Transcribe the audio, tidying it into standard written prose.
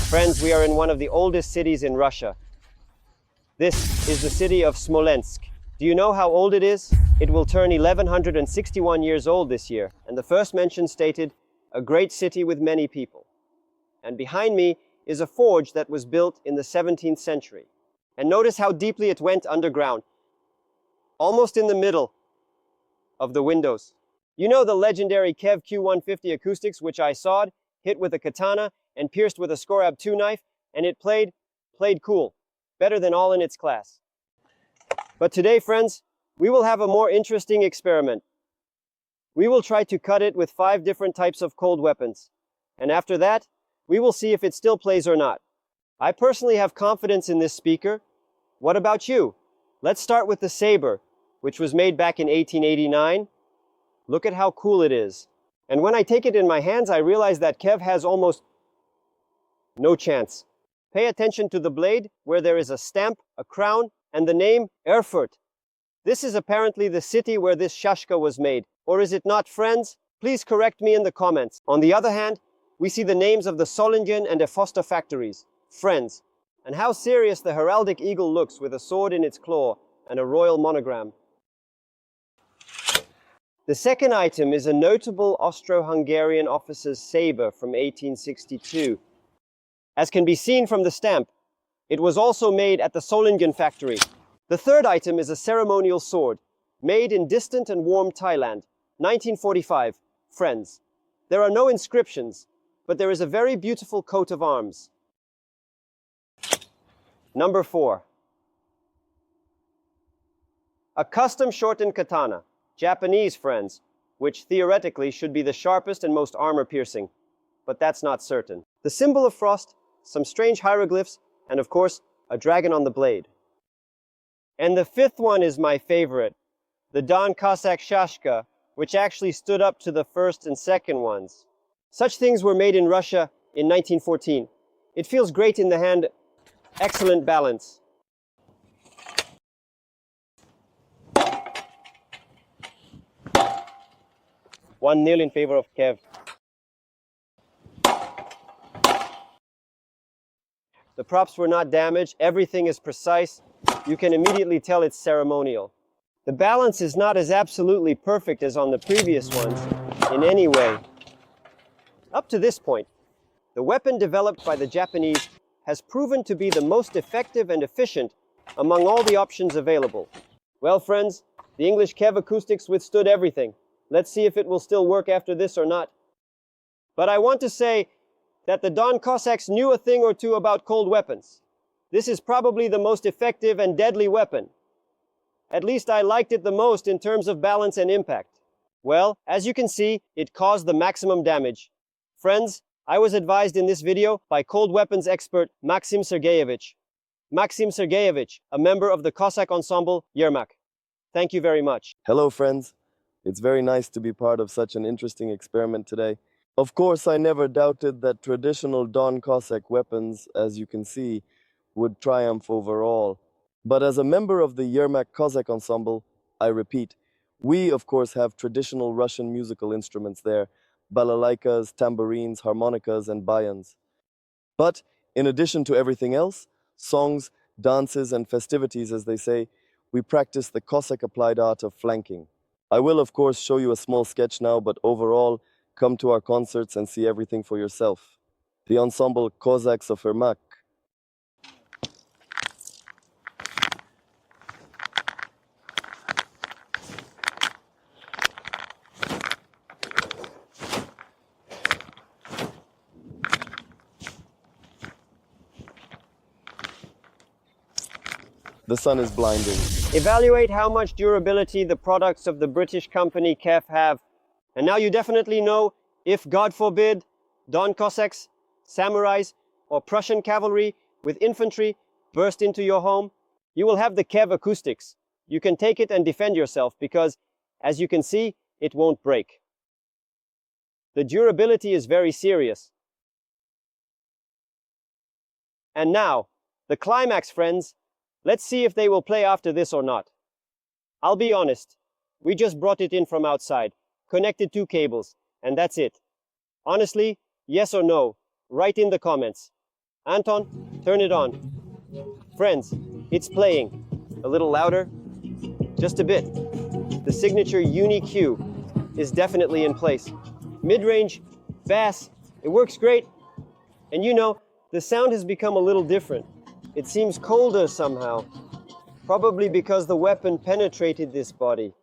Friends, we are in one of the oldest cities in Russia. This is the city of Smolensk. Do you know how old it is? It will turn 1161 years old this year, and the first mention stated, a great city with many people. And behind me is a forge that was built in the 17th century. And notice how deeply it went underground, almost in the middle of the windows. You know the legendary KEF Q150 acoustics, which I sawed, hit with a katana, and pierced with a Scorab 2 knife, and it played cool, better than all in its class. But today, friends, we will have a more interesting experiment. We will try to cut it with 5 different types of cold weapons, and after that, we will see if it still plays or not. I personally have confidence in this speaker. What about you? Let's start with the Saber, which was made back in 1889. Look at how cool it is. And when I take it in my hands, I realize that KEF has almost no chance. Pay attention to the blade, where there is a stamp, a crown, and the name Erfurt. This is apparently the city where this shashka was made. Or is it not, friends? Please correct me in the comments. On the other hand, we see the names of the Solingen and Foster factories. Friends, and how serious the heraldic eagle looks with a sword in its claw and a royal monogram. The second item is a notable Austro-Hungarian officer's saber from 1862. As can be seen from the stamp, it was also made at the Solingen factory. The third item is a ceremonial sword, made in distant and warm Thailand, 1945. Friends, there are no inscriptions, but there is a very beautiful coat of arms. Number 4. A custom shortened katana. Japanese, friends, which theoretically should be the sharpest and most armor-piercing, but that's not certain. The symbol of frost, some strange hieroglyphs, and of course, a dragon on the blade. And the 5th one is my favorite, the Don Cossack Shashka, which actually stood up to the first and second ones. Such things were made in Russia in 1914. It feels great in the hand, excellent balance. 1-0 in favor of KEF. The props were not damaged, everything is precise. You can immediately tell it's ceremonial. The balance is not as absolutely perfect as on the previous ones, in any way. Up to this point, the weapon developed by the Japanese has proven to be the most effective and efficient among all the options available. Well, friends, the English KEF acoustics withstood everything. Let's see if it will still work after this or not. But I want to say that the Don Cossacks knew a thing or two about cold weapons. This is probably the most effective and deadly weapon. At least I liked it the most in terms of balance and impact. Well, as you can see, it caused the maximum damage. Friends, I was advised in this video by cold weapons expert Maxim Sergeyevich. Maxim Sergeyevich, a member of the Cossack ensemble Yermak. Thank you very much. Hello, friends. It's very nice to be part of such an interesting experiment today. Of course, I never doubted that traditional Don Cossack weapons, as you can see, would triumph over all. But as a member of the Yermak Cossack ensemble, I repeat, we of course have traditional Russian musical instruments there, balalaikas, tambourines, harmonicas, and bayans. But in addition to everything else, songs, dances, and festivities, as they say, we practice the Cossack applied art of flanking. I will, of course, show you a small sketch now, but overall, come to our concerts and see everything for yourself. The ensemble Cossacks of Yermak. The sun is blinding. Evaluate how much durability the products of the British company KEF have. And now you definitely know if, God forbid, Don Cossacks, samurais, or Prussian cavalry with infantry burst into your home, you will have the KEF acoustics. You can take it and defend yourself because, as you can see, it won't break. The durability is very serious. And now, the climax, friends. Let's see if they will play after this or not. I'll be honest, we just brought it in from outside, connected 2 cables, and that's it. Honestly, yes or no, write in the comments. Anton, turn it on. Friends, it's playing. A little louder, just a bit. The signature Uni-Q is definitely in place. Mid-range, bass, it works great. And you know, the sound has become a little different. It seems colder somehow. Probably because the weapon penetrated this body.